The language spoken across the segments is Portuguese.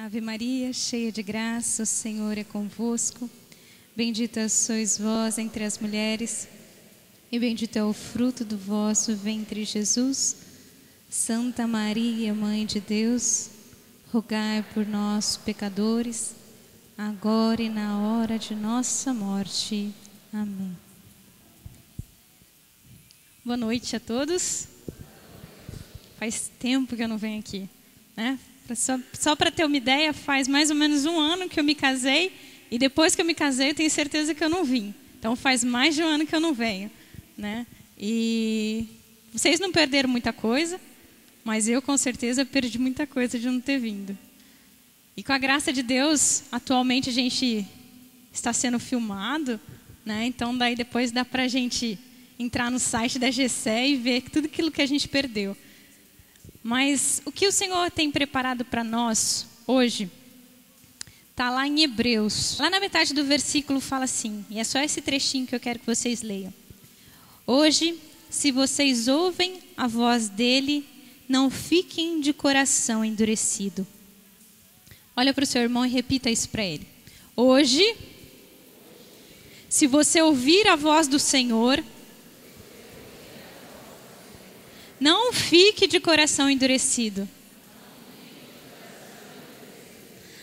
Ave Maria, cheia de graça, o Senhor é convosco. Bendita sois vós entre as mulheres, e bendito é o fruto do vosso ventre, Jesus. Santa Maria, Mãe de Deus, rogai por nós, pecadores, agora e na hora de nossa morte. Amém. Boa noite a todos. Faz tempo que eu não venho aqui, né? Só para ter uma ideia, faz mais ou menos 1 ano que eu me casei, e depois que eu me casei eu tenho certeza que eu não vim. Então faz mais de 1 ano que eu não venho, né? E vocês não perderam muita coisa, mas eu com certeza perdi muita coisa de não ter vindo. E com a graça de Deus, atualmente a gente está sendo filmado, né? Então daí depois dá para a gente entrar no site da GCE e ver tudo aquilo que a gente perdeu. Mas o que o Senhor tem preparado para nós hoje está lá em Hebreus. Lá na metade do versículo fala assim, e é só esse trechinho que eu quero que vocês leiam. Hoje, se vocês ouvem a voz dele, não fiquem de coração endurecido. Olha para o seu irmão e repita isso para ele. Hoje, se você ouvir a voz do Senhor, não fique de coração endurecido.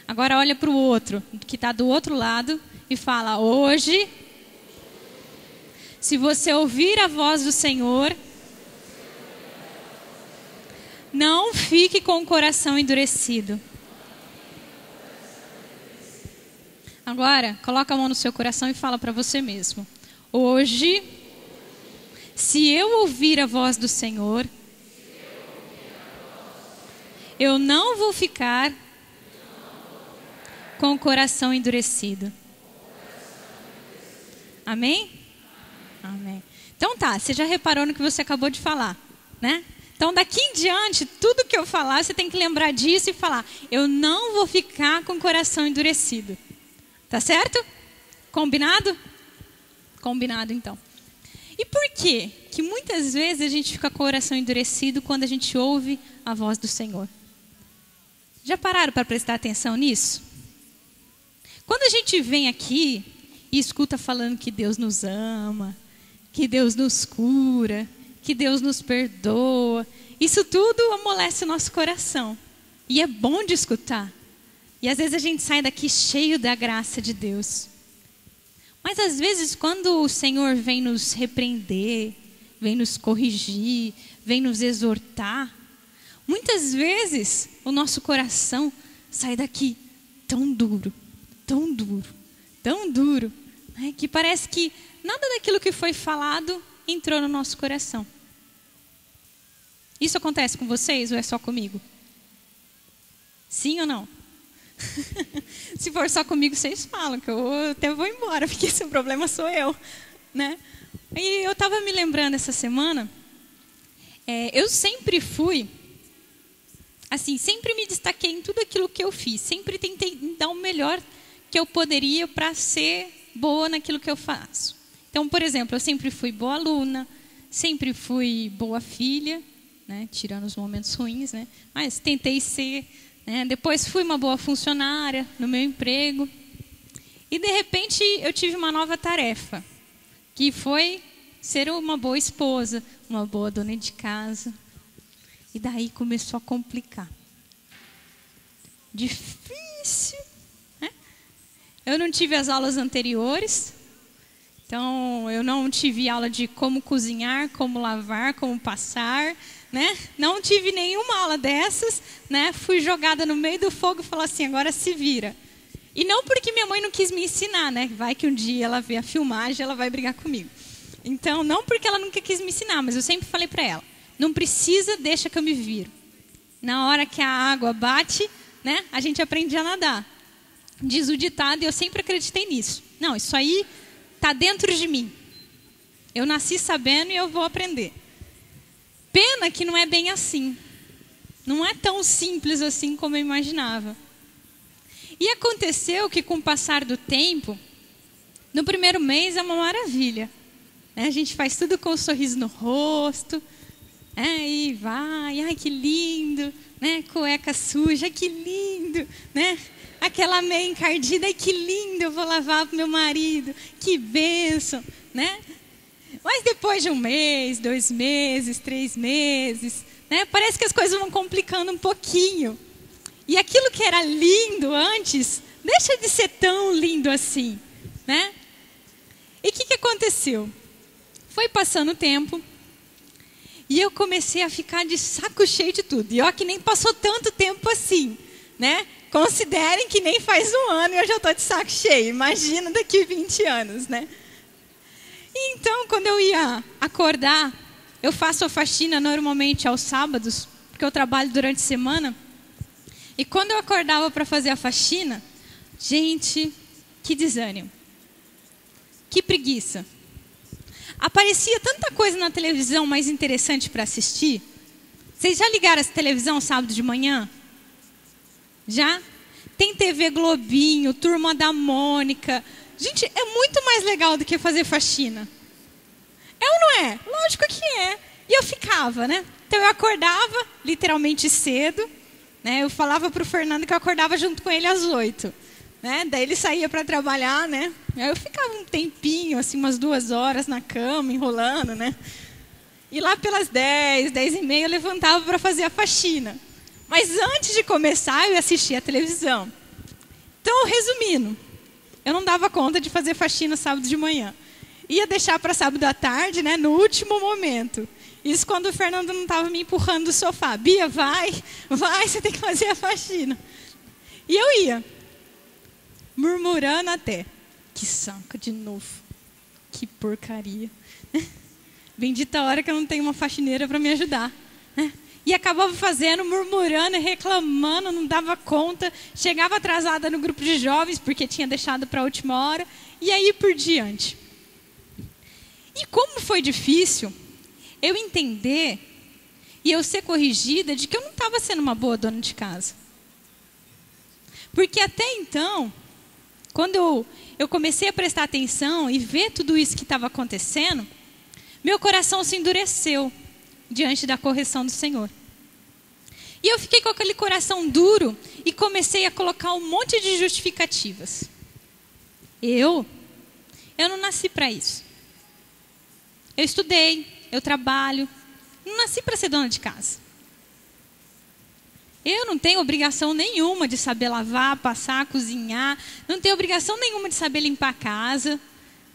Agora olha para o outro, que está do outro lado, e fala, hoje, se você ouvir a voz do Senhor, não fique com o coração endurecido. Agora, coloca a mão no seu coração e fala para você mesmo. Hoje, se eu ouvir a voz do Senhor, eu não vou ficar com o coração endurecido. Amém? Amém. Então tá, você já reparou no que você acabou de falar, né? Então daqui em diante, tudo que eu falar, você tem que lembrar disso e falar, eu não vou ficar com o coração endurecido. Tá certo? Combinado? Combinado então. E por quê que muitas vezes a gente fica com o coração endurecido quando a gente ouve a voz do Senhor? Já pararam para prestar atenção nisso? Quando a gente vem aqui e escuta falando que Deus nos ama, que Deus nos cura, que Deus nos perdoa, isso tudo amolece o nosso coração. E é bom de escutar. E às vezes a gente sai daqui cheio da graça de Deus. Mas às vezes quando o Senhor vem nos repreender, vem nos corrigir, vem nos exortar, muitas vezes o nosso coração sai daqui tão duro, tão duro, tão duro, né, que parece que nada daquilo que foi falado entrou no nosso coração. Isso acontece com vocês ou é só comigo? Sim ou não? Se for só comigo, vocês falam que eu até vou embora, porque esse problema sou eu, né? E eu estava me lembrando essa semana, eu sempre fui, assim, sempre me destaquei em tudo aquilo que eu fiz, sempre tentei dar o melhor que eu poderia para ser boa naquilo que eu faço. Então, por exemplo, eu sempre fui boa aluna, sempre fui boa filha, né? Tirando os momentos ruins, né? Mas tentei ser... Depois fui uma boa funcionária no meu emprego. E de repente eu tive uma nova tarefa, que foi ser uma boa esposa, uma boa dona de casa. E daí começou a complicar. Difícil, né? Eu não tive as aulas anteriores. Então eu não tive aula de como cozinhar, como lavar, como passar, né? Não tive nenhuma aula dessas, né? Fui jogada no meio do fogo e falou assim, agora se vira. E não porque minha mãe não quis me ensinar, né? Vai que um dia ela vê a filmagem, ela vai brigar comigo. Então, não porque ela nunca quis me ensinar, mas eu sempre falei para ela, não precisa, deixa que eu me viro. Na hora que a água bate, né? A gente aprende a nadar. Diz o ditado e eu sempre acreditei nisso. Não, isso aí está dentro de mim. Eu nasci sabendo e eu vou aprender. Pena que não é bem assim. Não é tão simples assim como eu imaginava. E aconteceu que com o passar do tempo, no primeiro mês é uma maravilha. A gente faz tudo com um sorriso no rosto. E vai, ai que lindo. Cueca suja, que lindo. lindo, né? Aquela meia encardida, ai que lindo, eu vou lavar pro meu marido, que bênção, né? Mas depois de 1 mês, 2 meses, 3 meses, né? Parece que as coisas vão complicando um pouquinho. E aquilo que era lindo antes, deixa de ser tão lindo assim, né? E o que aconteceu? Foi passando o tempo e eu comecei a ficar de saco cheio de tudo. E ó, que nem passou tanto tempo assim, né? Considerem que nem faz 1 ano e eu já estou de saco cheio. Imagina daqui 20 anos, né? E então, quando eu ia acordar, eu faço a faxina normalmente aos sábados, porque eu trabalho durante a semana. E quando eu acordava para fazer a faxina, gente, que desânimo. Que preguiça. Aparecia tanta coisa na televisão mais interessante para assistir. Vocês já ligaram essa televisão sábado de manhã? Já? Tem TV Globinho, Turma da Mônica. Gente, é muito mais legal do que fazer faxina. É ou não é? Lógico que é. E eu ficava, né? Então eu acordava, literalmente cedo. Né? Eu falava para o Fernando que eu acordava junto com ele às 8. Né? Daí ele saía para trabalhar, né? Aí eu ficava um tempinho, assim, umas 2 horas na cama, enrolando, né? E lá pelas 10, 10h30 eu levantava para fazer a faxina. Mas antes de começar, eu assistia a televisão. Então, resumindo, eu não dava conta de fazer faxina sábado de manhã. Ia deixar para sábado à tarde, né, no último momento. Isso quando o Fernando não estava me empurrando do sofá. Bia, vai, você tem que fazer a faxina. E eu ia, murmurando até. Que saco de novo. Que porcaria. Bendita hora que eu não tenho uma faxineira para me ajudar. E acabava fazendo, murmurando e reclamando, não dava conta. Chegava atrasada no grupo de jovens, porque tinha deixado para a última hora. E aí por diante. E como foi difícil eu entender e eu ser corrigida de que eu não estava sendo uma boa dona de casa. Porque até então, quando eu comecei a prestar atenção e ver tudo isso que estava acontecendo, meu coração se endureceu diante da correção do Senhor. E eu fiquei com aquele coração duro e comecei a colocar um monte de justificativas. Eu não nasci para isso. Eu estudei, eu trabalho, não nasci para ser dona de casa. Eu não tenho obrigação nenhuma de saber lavar, passar, cozinhar, não tenho obrigação nenhuma de saber limpar a casa.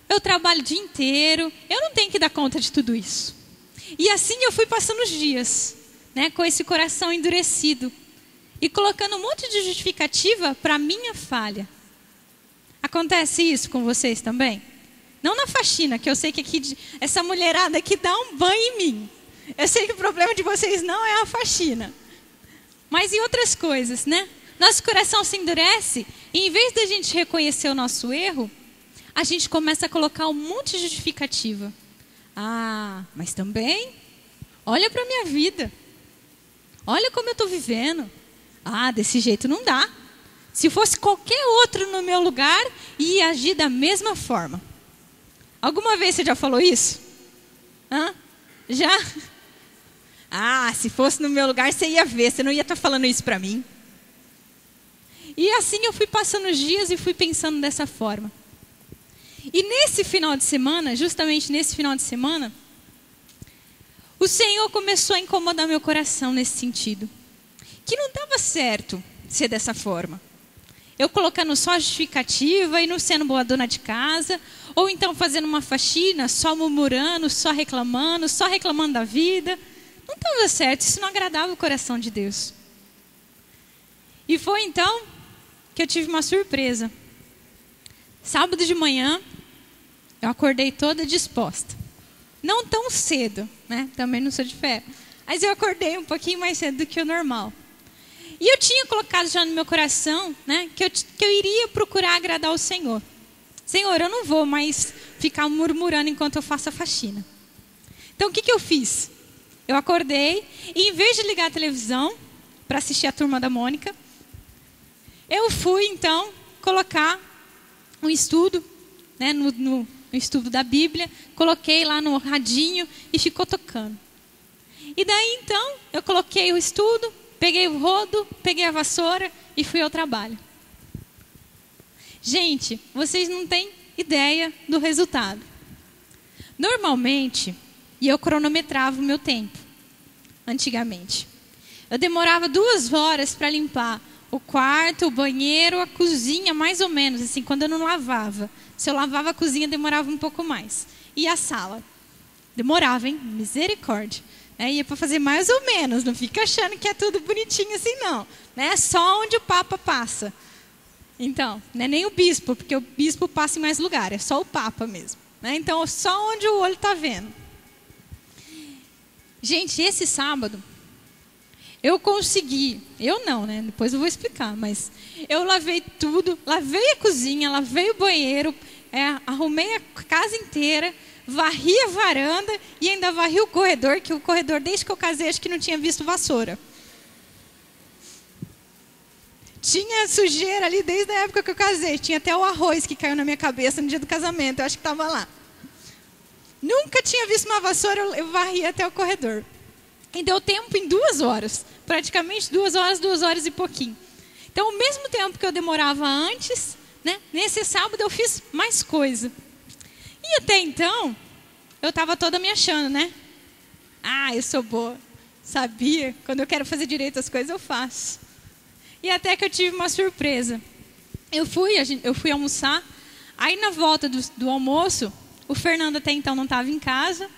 Eu trabalho o dia inteiro, eu não tenho que dar conta de tudo isso. E assim eu fui passando os dias, né, com esse coração endurecido e colocando um monte de justificativa para a minha falha. Acontece isso com vocês também? Não na faxina, que eu sei que aqui, essa mulherada aqui dá um banho em mim. Eu sei que o problema de vocês não é a faxina. Mas em outras coisas, né? Nosso coração se endurece e em vez da gente reconhecer o nosso erro, a gente começa a colocar um monte de justificativa. Ah, mas também, olha para a minha vida. Olha como eu estou vivendo. Ah, desse jeito não dá. Se fosse qualquer outro no meu lugar, ia agir da mesma forma. Alguma vez você já falou isso? Hã? Já? Ah, se fosse no meu lugar, você ia ver. Você não ia estar falando isso para mim. E assim eu fui passando os dias e fui pensando dessa forma. E nesse final de semana, justamente nesse final de semana, o Senhor começou a incomodar meu coração nesse sentido. Que não dava certo ser dessa forma. Eu colocando só justificativa e não sendo boa dona de casa, ou então fazendo uma faxina, só murmurando, só reclamando da vida. Não estava certo, isso não agradava o coração de Deus. E foi então que eu tive uma surpresa. Sábado de manhã, eu acordei toda disposta. Não tão cedo, né? Também não sou de ferro. Mas eu acordei um pouquinho mais cedo do que o normal. E eu tinha colocado já no meu coração, né, que eu iria procurar agradar o Senhor. Senhor, eu não vou mais ficar murmurando enquanto eu faço a faxina. Então, o que eu fiz? Eu acordei e, em vez de ligar a televisão para assistir a Turma da Mônica, eu fui, então, colocar um estudo, né, no estudo da Bíblia, coloquei lá no radinho e ficou tocando. E daí, então, eu coloquei o estudo, peguei o rodo, peguei a vassoura e fui ao trabalho. Gente, vocês não têm ideia do resultado. Normalmente, e eu cronometrava o meu tempo, antigamente. Eu demorava 2 horas para limpar o quarto, o banheiro, a cozinha, mais ou menos, assim, quando eu não lavava. Se eu lavava a cozinha, demorava um pouco mais. E a sala? Demorava, hein? Misericórdia. Ia para fazer mais ou menos, não fica achando que é tudo bonitinho assim, não. É só onde o Papa passa. Então, não é nem o bispo, porque o bispo passa em mais lugar, é só o Papa mesmo. Então, só onde o olho está vendo. Gente, esse sábado, eu consegui, eu não, né? Depois eu vou explicar, mas eu lavei tudo, lavei a cozinha, lavei o banheiro, arrumei a casa inteira, varri a varanda e ainda varri o corredor, que o corredor, desde que eu casei, acho que não tinha visto vassoura. Tinha sujeira ali desde a época que eu casei. Tinha até o arroz que caiu na minha cabeça no dia do casamento. Eu acho que estava lá. Nunca tinha visto uma vassoura, eu varri até o corredor. E deu tempo em 2 horas. Praticamente 2 horas, 2 horas e pouquinho. Então, o mesmo tempo que eu demorava antes, né, nesse sábado eu fiz mais coisa. E até então, eu estava toda me achando, né? Eu sou boa. Sabia? Quando eu quero fazer direito as coisas, eu faço. E até que eu tive uma surpresa. Eu fui almoçar. Aí na volta do almoço, o Fernando até então não estava em casa.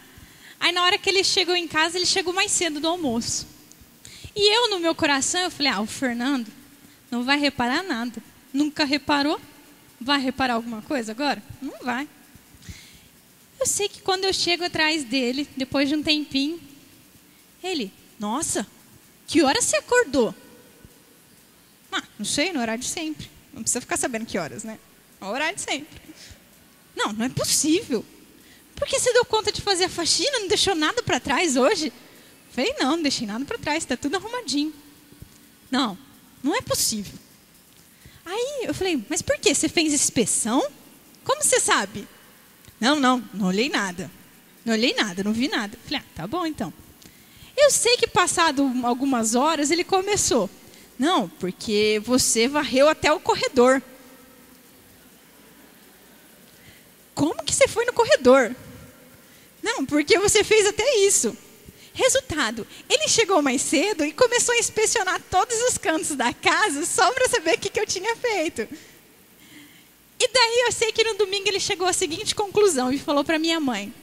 Aí na hora que ele chegou em casa, ele chegou mais cedo do almoço. E eu, no meu coração, eu falei, o Fernando não vai reparar nada. Nunca reparou? Vai reparar alguma coisa agora? Não vai. Eu sei que quando eu chego atrás dele, depois de um tempinho, ele, nossa, que hora você acordou? Não sei, no horário de sempre. Não precisa ficar sabendo que horas, né? No horário de sempre. Não é possível. Por que você deu conta de fazer a faxina? Não deixou nada para trás hoje? Falei, não deixei nada para trás, está tudo arrumadinho. Não é possível. Aí eu falei, mas por que? Você fez inspeção? Como você sabe? Não olhei nada. Não vi nada. Falei, tá bom então. Eu sei que passado algumas horas ele começou. Não, porque você varreu até o corredor. Como que você foi no corredor? Não, porque você fez até isso. Resultado, ele chegou mais cedo e começou a inspecionar todos os cantos da casa só para saber o que eu tinha feito. E daí eu sei que no domingo ele chegou à seguinte conclusão e falou para minha mãe.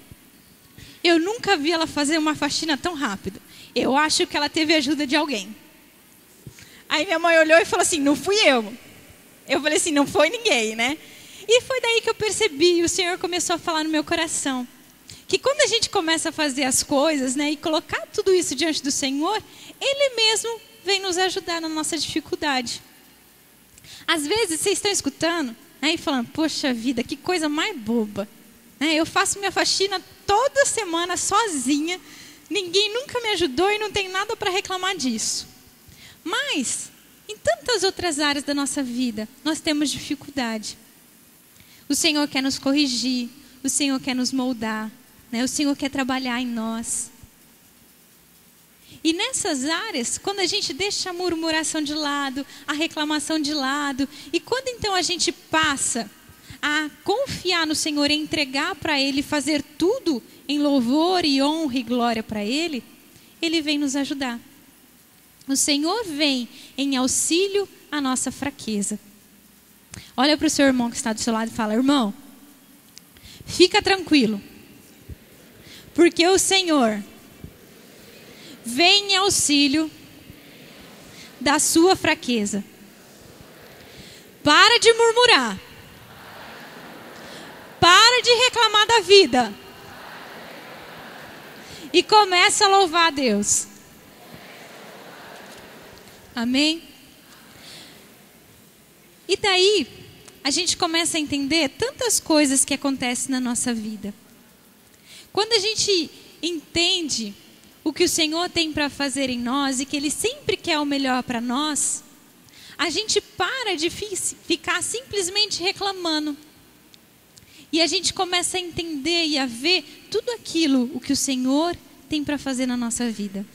Eu nunca vi ela fazer uma faxina tão rápido. Eu acho que ela teve ajuda de alguém. Aí minha mãe olhou e falou assim, não fui eu. Eu falei assim, não foi ninguém, né? E foi daí que eu percebi, o Senhor começou a falar no meu coração, que quando a gente começa a fazer as coisas, né, e colocar tudo isso diante do Senhor, Ele mesmo vem nos ajudar na nossa dificuldade. Às vezes vocês estão escutando, né, e falando, poxa vida, que coisa mais boba. Eu faço minha faxina toda semana sozinha, ninguém nunca me ajudou e não tem nada para reclamar disso. Mas, em tantas outras áreas da nossa vida, nós temos dificuldade. O Senhor quer nos corrigir, o Senhor quer nos moldar, né? O Senhor quer trabalhar em nós. E nessas áreas, quando a gente deixa a murmuração de lado, a reclamação de lado, e quando então a gente passa a confiar no Senhor e entregar para Ele, fazer tudo em louvor e honra e glória para Ele, Ele vem nos ajudar. O Senhor vem em auxílio à nossa fraqueza. Olha para o seu irmão que está do seu lado e fala, irmão, fica tranquilo, porque o Senhor vem em auxílio da sua fraqueza. Para de murmurar. Para de reclamar da vida. E começa a louvar a Deus. Amém? E daí, a gente começa a entender tantas coisas que acontecem na nossa vida. Quando a gente entende o que o Senhor tem para fazer em nós e que Ele sempre quer o melhor para nós, a gente para de ficar simplesmente reclamando. E a gente começa a entender e a ver tudo aquilo o que o Senhor tem para fazer na nossa vida.